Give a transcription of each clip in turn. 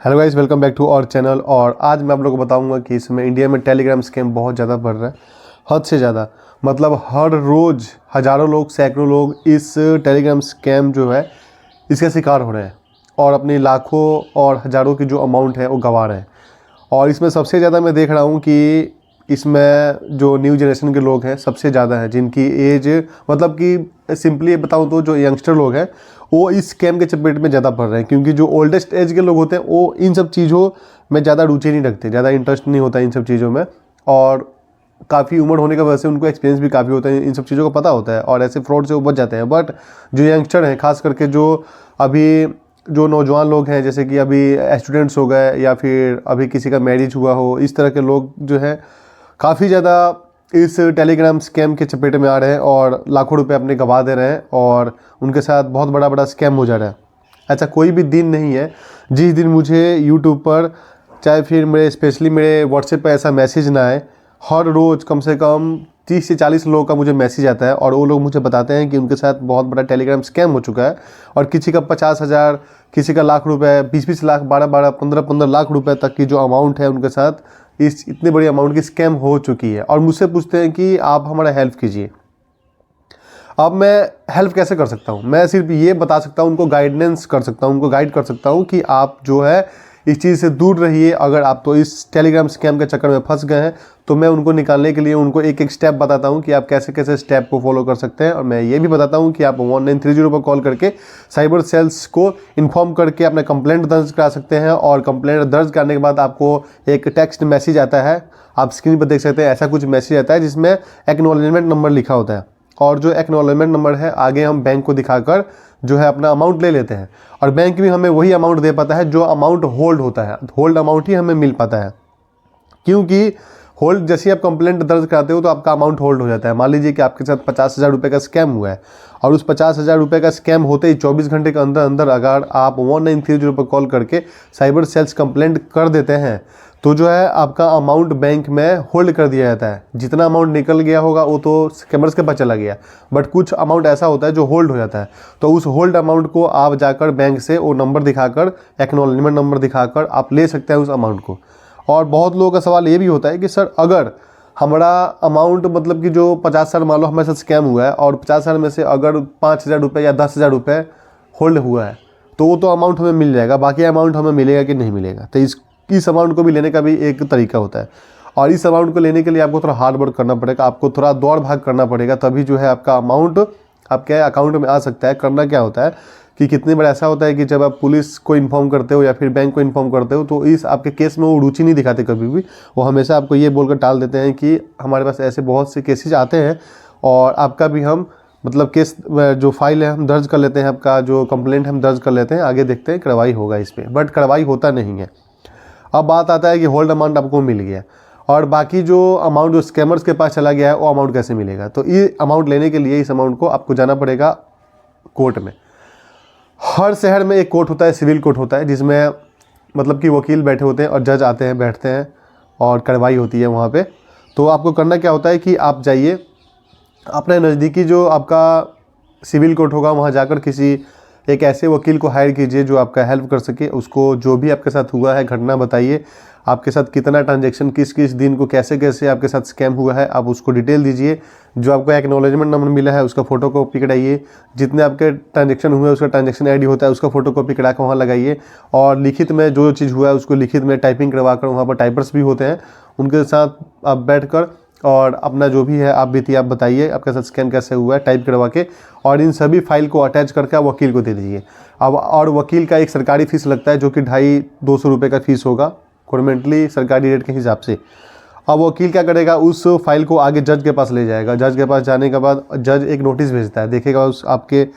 Hello guys, welcome back to our channel. और आज मैं आप लोगों को बताऊंगा कि इस समय इंडिया में टेलीग्राम स्कैम बहुत ज़्यादा बढ़ रहा है, हद से ज़्यादा। मतलब हर रोज़ हज़ारों लोग, सैकड़ों लोग इस टेलीग्राम स्कैम जो है इसका शिकार हो रहे हैं और अपनी लाखों और हज़ारों की जो अमाउंट है वो गंवा रहे हैं। और इसमें सबसे ज़्यादा मैं देख रहा हूँ कि इसमें जो न्यू जनरेशन के लोग हैं सबसे ज़्यादा हैं, जिनकी एज मतलब कि सिंपली बताऊँ तो जो यंगस्टर लोग हैं वो इस स्कैम के चपेट में ज़्यादा पड़ रहे हैं। क्योंकि जो ओल्डेस्ट एज के लोग होते हैं वो इन सब चीज़ों में ज़्यादा रुचि नहीं रखते, ज़्यादा इंटरेस्ट नहीं होता इन सब चीज़ों में। और काफ़ी उम्र होने की वजह से उनको एक्सपीरियंस भी काफ़ी होता है, इन सब चीज़ों का पता होता है और ऐसे फ्रॉड से वो बच जाते हैं। बट जो यंगस्टर हैं, खास करके जो अभी जो नौजवान लोग हैं, जैसे कि अभी स्टूडेंट्स हो गए या फिर अभी किसी का मैरिज हुआ हो, इस तरह के लोग जो हैं काफ़ी ज़्यादा इस टेलीग्राम स्कैम के चपेट में आ रहे हैं और लाखों रुपए अपने गंवा दे रहे हैं और उनके साथ बहुत बड़ा बड़ा स्कैम हो जा रहा है। ऐसा कोई भी दिन नहीं है जिस दिन मुझे यूट्यूब पर, चाहे फिर मेरे स्पेशली मेरे व्हाट्सएप पर ऐसा मैसेज ना आए। हर रोज़ कम से कम 30 से 40 लोगों का मुझे मैसेज आता है और वो लोग मुझे बताते हैं कि उनके साथ बहुत बड़ा टेलीग्राम स्कैम हो चुका है और किसी का 50,000, किसी का लाख रुपए, 20-20 लाख, 12-12, 15-15 लाख रुपए तक की जो अमाउंट है उनके साथ इस इतनी बड़ी अमाउंट की स्कैम हो चुकी है। और मुझसे पूछते हैं कि आप हमारा हेल्प कीजिए। अब मैं हेल्प कैसे कर सकता हूँ? मैं सिर्फ ये बता सकता हूँ, उनको गाइडेंस कर सकता हूँ, उनको गाइड कर सकता हूँ कि आप जो है इस चीज़ से दूर रहिए। अगर आप तो इस टेलीग्राम स्कैम के चक्कर में फंस गए हैं तो मैं उनको निकालने के लिए उनको एक एक स्टेप बताता हूँ कि आप कैसे कैसे स्टेप को फॉलो कर सकते हैं। और मैं ये भी बताता हूँ कि आप 1930 पर कॉल करके साइबर सेल्स को इन्फॉर्म करके अपना कंप्लेंट दर्ज करा सकते हैं। और कंप्लेंट दर्ज करने के बाद आपको एक टेक्स्ट मैसेज आता है, आप स्क्रीन पर देख सकते हैं, ऐसा कुछ मैसेज आता है जिसमें एक्नॉलेजमेंट नंबर लिखा होता है। और जो एक्नॉलेजमेंट नंबर है आगे हम बैंक को दिखाकर जो है अपना अमाउंट ले लेते हैं और बैंक भी हमें वही अमाउंट दे पाता है जो अमाउंट होल्ड होता है। होल्ड अमाउंट ही हमें मिल पाता है, क्योंकि होल्ड जैसे ही आप कंप्लेंट दर्ज कराते हो तो आपका अमाउंट होल्ड हो जाता है। मान लीजिए कि आपके साथ 50,000 रुपये का स्कैम हुआ है और उस 50,000 रुपये का स्कैम होते ही 24 घंटे के अंदर अंदर अगर आप 1930 पर कॉल करके साइबर सेल्स कंप्लेंट कर देते हैं तो जो है आपका अमाउंट बैंक में होल्ड कर दिया जाता है। जितना अमाउंट निकल गया होगा वो तो स्कैमर्स के पास चला गया, बट कुछ अमाउंट ऐसा होता है जो होल्ड हो जाता है। तो उस होल्ड अमाउंट को आप जाकर बैंक से वो नंबर दिखाकर, एक्नॉलेजमेंट नंबर दिखाकर आप ले सकते हैं उस अमाउंट को। और बहुत लोगों का सवाल ये भी होता है कि सर अगर हमारा अमाउंट मतलब कि जो 50,000 मान लो हमारे साथ स्कैम हुआ है और 50,000 में से अगर 5,000 रुपये या 10,000 रुपये होल्ड हुआ है तो वो तो अमाउंट हमें मिल जाएगा, बाकी अमाउंट हमें मिलेगा कि नहीं मिलेगा? तो इस अमाउंट को भी लेने का भी एक तरीका होता है। और इस अमाउंट को लेने के लिए आपको थोड़ा हार्ड वर्क करना पड़ेगा, आपको थोड़ा दौड़ भाग करना पड़ेगा, तभी जो है आपका अमाउंट आपके अकाउंट में आ सकता है। करना क्या होता है कि कितनी बार ऐसा होता है कि जब आप पुलिस को इन्फॉर्म करते हो या फिर बैंक को इन्फॉर्म करते हो तो इस आपके केस में वो रुचि नहीं दिखाते कभी भी। वो हमेशा आपको ये बोलकर टाल देते हैं कि हमारे पास ऐसे बहुत से केसेज आते हैं और आपका भी हम मतलब केस जो फाइल है हम दर्ज कर लेते हैं, आपका जो कंप्लेंट हम दर्ज कर लेते हैं, आगे देखते हैं कार्रवाई होगा इस पर। बट कार्रवाई होता नहीं है। अब बात आता है कि होल्ड अमाउंट आपको मिल गया और बाकी जो अमाउंट जो स्कैमर्स के पास चला गया है वो अमाउंट कैसे मिलेगा? तो ये अमाउंट लेने के लिए इस अमाउंट को आपको जाना पड़ेगा कोर्ट में। हर शहर में एक कोर्ट होता है, सिविल कोर्ट होता है, जिसमें मतलब कि वकील बैठे होते हैं और जज आते हैं, बैठते हैं और कार्रवाई होती है वहाँ पे। तो आपको करना क्या होता है कि आप जाइए अपने नज़दीकी जो आपका सिविल कोर्ट होगा वहाँ जाकर किसी एक ऐसे वकील को हायर कीजिए जो आपका हेल्प कर सके। उसको जो भी आपके साथ हुआ है घटना बताइए, आपके साथ कितना ट्रांजैक्शन, किस किस दिन को कैसे कैसे आपके साथ स्कैम हुआ है, आप उसको डिटेल दीजिए। जो आपको एक्नॉलेजमेंट नंबर मिला है उसका फ़ोटो कॉपी कराइए। जितने आपके ट्रांजैक्शन हुए उसका ट्रांजैक्शन आईडी होता है उसका फ़ोटो कॉपी करा कर वहाँ लगाइए। और लिखित में जो चीज़ हुआ है उसको लिखित में टाइपिंग करवा कर, वहाँ पर टाइपर्स भी होते हैं, उनके साथ आप बैठ कर और अपना जो भी है आप बीती आप बताइए आपके साथ स्कैम कैसे हुआ है, टाइप करवा के। और इन सभी फाइल को अटैच करके आप वकील को दे दीजिए। अब और वकील का एक सरकारी फ़ीस लगता है जो कि 250 रुपये का फ़ीस होगा गवर्नमेंटली सरकारी रेट के हिसाब से। अब वकील क्या करेगा, उस फाइल को आगे जज के पास ले जाएगा। जज के पास जाने के बाद जज एक नोटिस भेजता है, देखेगा उस आपके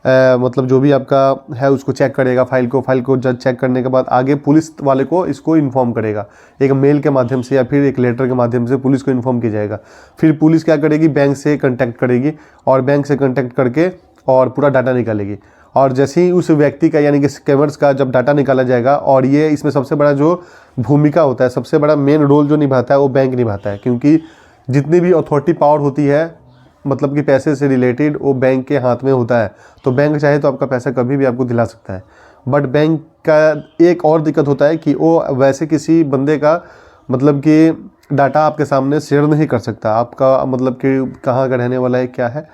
मतलब जो भी आपका है उसको चेक करेगा, फाइल को जज चेक करने के बाद आगे पुलिस वाले को इसको इन्फॉर्म करेगा। एक मेल के माध्यम से या फिर एक लेटर के माध्यम से पुलिस को इन्फॉर्म किया जाएगा। फिर पुलिस क्या करेगी, बैंक से कांटेक्ट करेगी और बैंक से कांटेक्ट करके और पूरा डाटा निकालेगी। और जैसे ही उस व्यक्ति का यानी कि स्कैमर्स का जब डाटा निकाला जाएगा, और ये इसमें सबसे बड़ा जो भूमिका होता है, सबसे बड़ा मेन रोल जो निभाता है वो बैंक निभाता है। क्योंकि जितनी भी अथॉरिटी पावर होती है मतलब कि पैसे से रिलेटेड वो बैंक के हाथ में होता है। तो बैंक चाहे तो आपका पैसा कभी भी आपको दिला सकता है। बट बैंक का एक और दिक्कत होता है कि वो वैसे किसी बंदे का मतलब कि डाटा आपके सामने शेयर नहीं कर सकता, आपका मतलब कि कहाँ का रहने वाला है क्या है,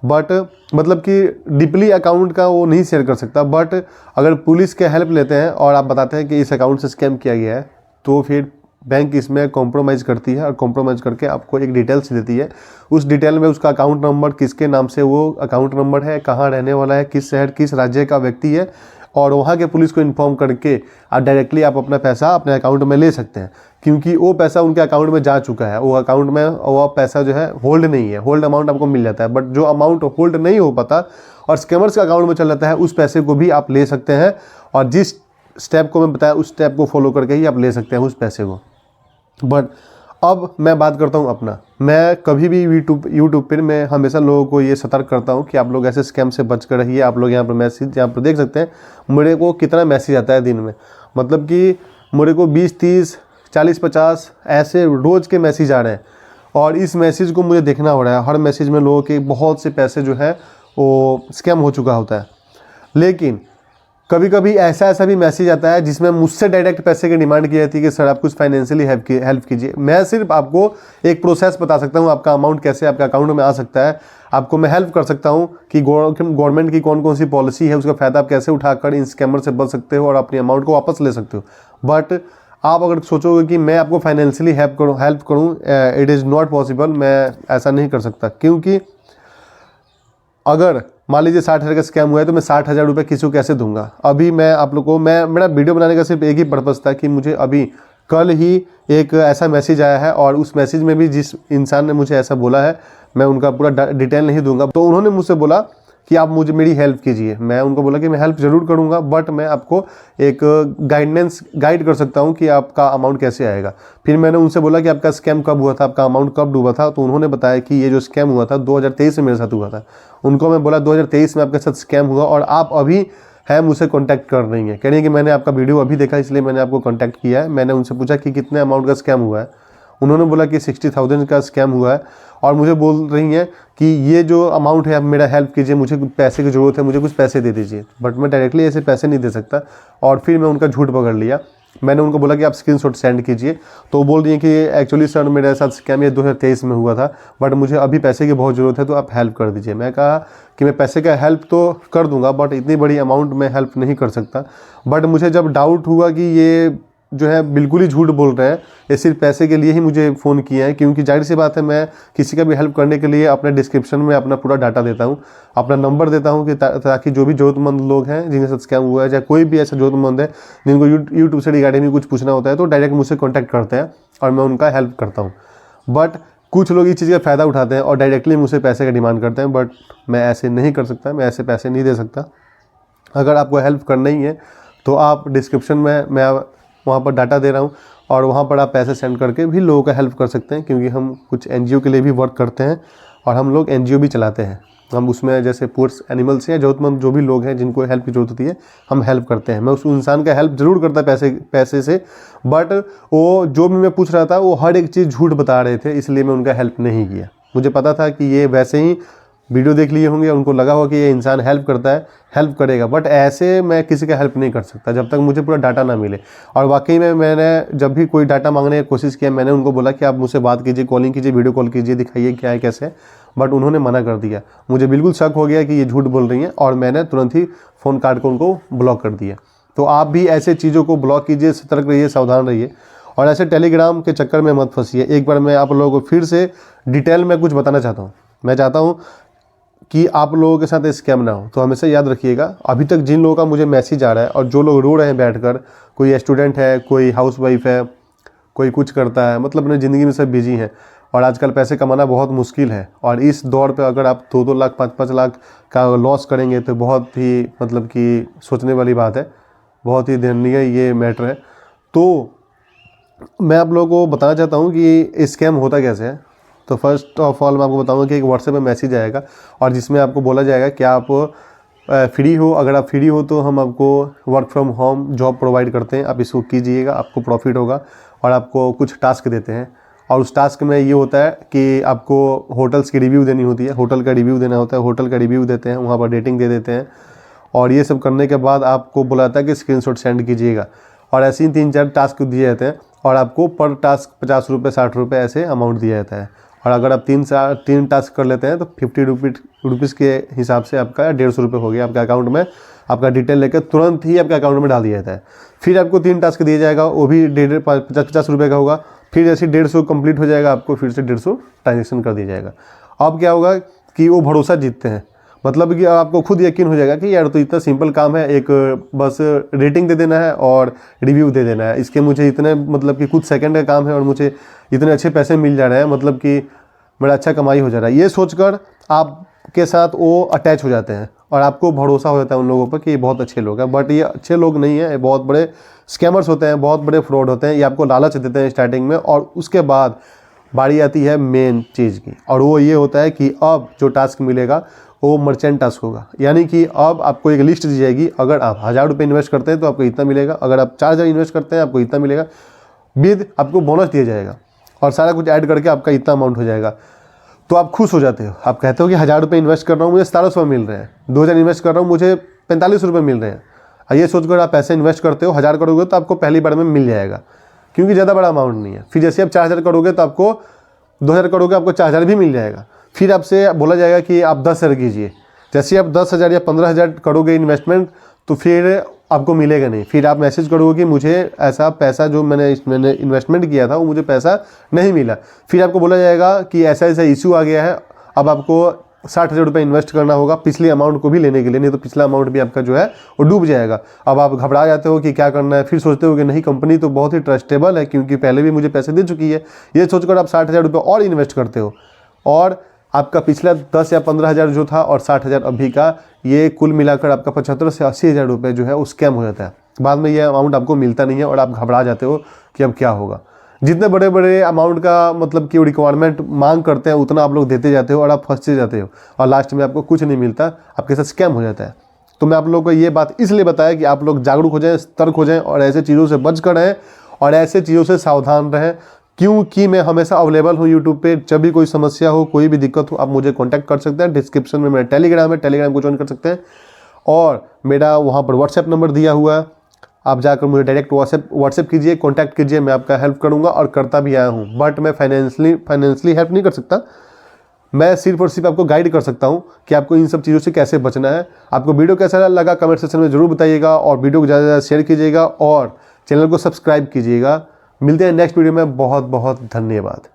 बट मतलब कि डीपली अकाउंट का वो नहीं शेयर कर सकता। बट अगर पुलिस के हेल्प लेते हैं और आप बताते हैं कि इस अकाउंट से स्कैम किया गया है, तो फिर बैंक इसमें कॉम्प्रोमाइज़ करती है और कॉम्प्रोमाइज़ करके आपको एक डिटेल्स देती है। उस डिटेल में उसका अकाउंट नंबर, किसके नाम से वो अकाउंट नंबर है, कहाँ रहने वाला है, किस शहर किस राज्य का व्यक्ति है, और वहाँ के पुलिस को इन्फॉर्म करके आप डायरेक्टली आप अपना पैसा अपने अकाउंट में ले सकते हैं, क्योंकि वो पैसा उनके अकाउंट में जा चुका है। वो अकाउंट में वो पैसा जो है होल्ड नहीं है, होल्ड अमाउंट आपको मिल जाता है। बट जो अमाउंट होल्ड नहीं हो पाता और स्कैमर्स के अकाउंट में चल जाता है, उस पैसे को भी आप ले सकते हैं, और जिस स्टेप को मैं बताया उस स्टेप को फॉलो करके ही आप ले सकते हैं उस पैसे को। बट अब मैं बात करता हूँ अपना, मैं कभी भी यूट्यूब पर मैं हमेशा लोगों को ये सतर्क करता हूँ कि आप लोग ऐसे स्कैम से बच कर रहिए। आप लोग यहाँ पर मैसेज यहाँ पर देख सकते हैं मेरे को कितना मैसेज आता है दिन में, मतलब कि मेरे को 20 30 40 50 ऐसे रोज़ के मैसेज आ रहे हैं, और इस मैसेज को मुझे देखना हो रहा है। हर मैसेज में लोगों के बहुत से पैसे जो है वो स्कैम हो चुका होता है। लेकिन कभी कभी ऐसा भी मैसेज आता है जिसमें मुझसे डायरेक्ट पैसे की डिमांड की जाती है कि सर आप कुछ फाइनेंशियली हेल्प कीजिए। मैं सिर्फ आपको एक प्रोसेस बता सकता हूँ, आपका अमाउंट कैसे आपके अकाउंट में आ सकता है। आपको मैं हेल्प कर सकता हूँ कि गवर्नमेंट की कौन कौन सी पॉलिसी है, उसका फ़ायदा आप कैसे उठाकर इन स्कैमर से बच सकते हो और अपने अमाउंट को वापस ले सकते हो। बट आप अगर सोचोगे कि मैं आपको फाइनेंशियली हेल्प करूँ, इट इज़ नॉट पॉसिबल। मैं ऐसा नहीं कर सकता, क्योंकि अगर मान लीजिए 60,000 का स्कैम हुआ है तो मैं 60,000 रुपये किसी को कैसे दूंगा। अभी मैं आप लोग को मेरा वीडियो बनाने का सिर्फ एक ही पर्पज़ था कि मुझे अभी कल ही एक ऐसा मैसेज आया है, और उस मैसेज में भी जिस इंसान ने मुझे ऐसा बोला है, मैं उनका पूरा डिटेल नहीं दूंगा। तो उन्होंने मुझसे बोला कि आप मुझे मेरी हेल्प कीजिए। मैं उनको बोला कि मैं हेल्प ज़रूर करूंगा, बट मैं आपको एक गाइड कर सकता हूं कि आपका अमाउंट कैसे आएगा। फिर मैंने उनसे बोला कि आपका स्कैम कब हुआ था, आपका अमाउंट कब डूबा था। तो उन्होंने बताया कि ये जो स्कैम हुआ था 2023 में मेरे साथ हुआ था। उनको मैं बोला 2023 में आपके साथ स्कैम हुआ और आप अभी है मुझसे कांटेक्ट कर रही हैं, कह रही है कि मैंने आपका वीडियो अभी देखा इसलिए मैंने आपको कांटेक्ट किया है। मैंने उनसे पूछा कि कितने अमाउंट का स्कैम हुआ है। उन्होंने बोला कि 60,000 का स्कैम हुआ है, और मुझे बोल रही हैं कि ये जो अमाउंट है आप मेरा हेल्प कीजिए, मुझे पैसे की ज़रूरत है, मुझे कुछ पैसे दे दीजिए। बट मैं डायरेक्टली ऐसे पैसे नहीं दे सकता, और फिर मैं उनका झूठ पकड़ लिया। मैंने उनको बोला कि आप स्क्रीनशॉट सेंड कीजिए। तो वो बोल रही हैं कि एक्चुअली सर मेरे साथ स्कैम ये 2023 में हुआ था, बट मुझे अभी पैसे की बहुत ज़रूरत है, तो आप हेल्प कर दीजिए। मैं कहा कि मैं पैसे का हेल्प तो कर दूंगा, बट इतनी बड़ी अमाउंट में हेल्प नहीं कर सकता। बट मुझे जब डाउट हुआ कि ये जो है बिल्कुल ही झूठ बोल रहे हैं, ये सिर्फ पैसे के लिए ही मुझे फ़ोन किया है, क्योंकि जाहिर सी बात है मैं किसी का भी हेल्प करने के लिए अपने डिस्क्रिप्शन में अपना पूरा डाटा देता हूँ, अपना नंबर देता हूँ, कि ताकि जो भी ज़रूरतमंद लोग हैं जिनके साथ स्कैम हुआ है, या कोई भी ऐसा ज़रूरतमंद है जिनको यूट्यूब से रिगार्डिंग में कुछ पूछना होता है, तो डायरेक्ट मुझसे कॉन्टैक्ट करते हैं और मैं उनका हेल्प करता हूँ। बट कुछ लोग इस चीज़ का फ़ायदा उठाते हैं और डायरेक्टली मुझसे पैसे का डिमांड करते हैं, बट मैं ऐसे नहीं कर सकता, मैं ऐसे पैसे नहीं दे सकता। अगर आपको हेल्प करना ही है तो आप डिस्क्रिप्शन में मैं वहाँ पर डाटा दे रहा हूँ, और वहाँ पर आप पैसे सेंड करके भी लोगों का हेल्प कर सकते हैं, क्योंकि हम कुछ एनजीओ के लिए भी वर्क करते हैं, और हम लोग एनजीओ भी चलाते हैं। हम उसमें जैसे पुअर्स एनिमल्स हैं, ज़रूरतमंद जो भी लोग हैं जिनको हेल्प की ज़रूरत होती है, हम हेल्प करते हैं। मैं उस इंसान का हेल्प ज़रूर करता पैसे से, बट वो जो भी मैं पूछ रहा था वो हर एक चीज़ झूठ बता रहे थे, इसलिए मैं उनका हेल्प नहीं किया। मुझे पता था कि ये वैसे ही वीडियो देख लिए होंगे, उनको लगा होगा कि ये इंसान हेल्प करता है, हेल्प करेगा, बट ऐसे मैं किसी का हेल्प नहीं कर सकता जब तक मुझे पूरा डाटा ना मिले। और वाकई में मैंने जब भी कोई डाटा मांगने की कोशिश किया, मैंने उनको बोला कि आप मुझसे बात कीजिए, कॉलिंग कीजिए, वीडियो कॉल कीजिए, दिखाइए क्या है कैसे है, बट उन्होंने मना कर दिया। मुझे बिल्कुल शक हो गया कि ये झूठ बोल रही हैं, और मैंने तुरंत ही फ़ोन काट कर उनको ब्लॉक कर दिया। तो आप भी ऐसे चीज़ों को ब्लॉक कीजिए, सतर्क रहिए, सावधान रहिए, और ऐसे टेलीग्राम के चक्कर में मत फंसिए। एक बार मैं आप लोगों को फिर से डिटेल में कुछ बताना चाहता हूँ। मैं चाहता हूँ कि आप लोगों के साथ स्कैम ना हो, तो हमेशा याद रखिएगा, अभी तक जिन लोगों का मुझे मैसेज आ रहा है और जो लोग रो रहे हैं बैठकर, कोई स्टूडेंट है, कोई हाउसवाइफ है, कोई कुछ करता है, मतलब अपनी ज़िंदगी में सब बिजी हैं, और आजकल पैसे कमाना बहुत मुश्किल है, और इस दौर पे अगर आप 2-2 लाख 5-5 लाख का लॉस करेंगे तो बहुत ही मतलब कि सोचने वाली बात है, बहुत ही दयनीय ये मैटर है। तो मैं आप लोगों को बताना चाहता हूँ कि स्कैम होता कैसे है। तो फर्स्ट ऑफ ऑल मैं आपको बताऊंगा कि एक व्हाट्सएप में मैसेज आएगा, और जिसमें आपको बोला जाएगा कि आप फ्री हो। अगर आप फ्री हो तो हम आपको work from home job provide करते हैं, आप इसको कीजिएगा, आपको प्रॉफिट होगा। और आपको कुछ टास्क देते हैं, और उस टास्क में ये होता है कि आपको होटल्स की रिव्यू देनी होती है, होटल का रिव्यू देना होता है, होटल का रिव्यू देते हैं, वहाँ पर रेटिंग दे देते हैं। और ये सब करने के बाद आपको बोला जाता है कि स्क्रीनशॉट सेंड कीजिएगा, और ऐसे ही 3-4 टास्क दिए जाते हैं और आपको पर टास्क 50 रुपये 60 रुपये ऐसे अमाउंट दिया जाता है। और अगर आप 3 टास्क कर लेते हैं तो 50 रुपीज़ के हिसाब से आपका 150 रुपये हो गया आपके अकाउंट में। आपका डिटेल लेकर तुरंत ही आपके अकाउंट में डाल दिया जाता है। फिर आपको 3 टास्क दिया जाएगा, वो भी 50 रुपये का होगा। फिर जैसे 150 कंप्लीट हो जाएगा, आपको फिर से 150 ट्रांजेक्शन कर दिया जाएगा। अब क्या होगा कि वो भरोसा जीतते हैं, मतलब कि आपको खुद यकीन हो जाएगा कि यार तो इतना सिंपल काम है, एक बस रेटिंग दे देना है और रिव्यू दे देना है, इसके मुझे इतने मतलब कि कुछ सेकंड का काम है और मुझे इतने अच्छे पैसे मिल जा रहे हैं, मतलब कि बड़ा अच्छा कमाई हो जा रहा है। ये सोचकर आपके साथ वो अटैच हो जाते हैं और आपको भरोसा हो जाता है उन लोगों पर कि ये बहुत अच्छे लोग हैं। बट ये अच्छे लोग नहीं हैं, ये बहुत बड़े स्कैमर्स होते हैं, बहुत बड़े फ्रॉड होते हैं। ये आपको लालच देते हैं स्टार्टिंग में, और उसके बाद बारी आती है मेन चीज़ की, और वो ये होता है कि अब जो टास्क मिलेगा वो मर्चेंट टास्क होगा। यानी कि अब आपको एक लिस्ट दी जाएगी, अगर आप 1000 रुपये इन्वेस्ट करते हैं तो आपको इतना मिलेगा, अगर आप 4000 इन्वेस्ट करते हैं आपको इतना मिलेगा, विद आपको बोनस दिया जाएगा और सारा कुछ ऐड करके आपका इतना अमाउंट हो जाएगा। तो आप खुश हो जाते हो, आप कहते हो कि 1000 रुपये इन्वेस्ट कर रहा हूँ मुझे 1700 मिल रहे हैं, 2000 इन्वेस्ट कर रहा हूँ मुझे 45 रुपये मिल रहे हैं। ये सोचकर आप पैसे इन्वेस्ट करते हो, 1000 करोगे तो आपको पहली बार में मिल जाएगा, क्योंकि ज़्यादा बड़ा अमाउंट नहीं है। फिर जैसे आप 4000 करोगे तो आपको 2000 करोगे आपको 4000 भी मिल जाएगा। फिर आपसे बोला जाएगा कि आप 10,000 कीजिए। जैसे आप 10,000 या 15,000 करोगे इन्वेस्टमेंट तो फिर आपको मिलेगा नहीं। फिर आप मैसेज करोगे कि मुझे ऐसा पैसा जो मैंने इन्वेस्टमेंट किया था वो मुझे पैसा नहीं मिला। फिर आपको बोला जाएगा कि ऐसा ऐसा इशू आ गया है, अब आपको 60,000 रुपये इन्वेस्ट करना होगा पिछले अमाउंट को भी लेने के लिए, नहीं तो पिछला अमाउंट भी आपका जो है वो डूब जाएगा। अब आप घबरा जाते हो कि क्या करना है, फिर सोचते हो कि नहीं कंपनी तो बहुत ही ट्रस्टेबल है क्योंकि पहले भी मुझे पैसे दे चुकी है। ये सोचकर आप 60,000 रुपये और इन्वेस्ट करते हो, और आपका पिछला 10 या 15,000 जो था और 60,000 अभी का, ये कुल मिलाकर आपका 75 से 80,000 रुपये जो है वो स्कैम हो जाता है। बाद में ये अमाउंट आपको मिलता नहीं है और आप घबरा जाते हो कि अब क्या होगा। जितने बड़े बड़े अमाउंट का मतलब कि रिक्वायरमेंट मांग करते हैं उतना आप लोग देते जाते हो और आप फंसते जाते हो और लास्ट में आपको कुछ नहीं मिलता, आपके साथ स्कैम हो जाता है। तो मैं आप लोगों को ये बात इसलिए बताया कि आप लोग जागरूक हो जाएं, सतर्क हो जाएं और ऐसे चीज़ों से बच कर रहें और ऐसे चीज़ों से सावधान रहें, क्योंकि मैं हमेशा अवेलेबल हूँ यूट्यूब पे। जब भी कोई समस्या हो, कोई भी दिक्कत हो, आप मुझे कांटेक्ट कर सकते हैं। डिस्क्रिप्शन में मेरा टेलीग्राम है, टेलीग्राम को ज्वाइन कर सकते हैं, और मेरा वहाँ पर व्हाट्सएप नंबर दिया हुआ है, आप जाकर मुझे डायरेक्ट व्हाट्सएप कीजिए, कांटेक्ट कीजिए, मैं आपका हेल्प करूँगा और करता भी आया हूँ। बट मैं फाइनेंशियली हेल्प नहीं कर सकता, मैं सिर्फ और सिर्फ आपको गाइड कर सकता हूँ कि आपको इन सब चीज़ों से कैसे बचना है। आपको वीडियो कैसा लगा कमेंट सेक्शन में ज़रूर बताइएगा, और वीडियो को ज़्यादा से ज़्यादा शेयर कीजिएगा और चैनल को सब्सक्राइब कीजिएगा। मिलते हैं नेक्स्ट वीडियो में। बहुत बहुत धन्यवाद।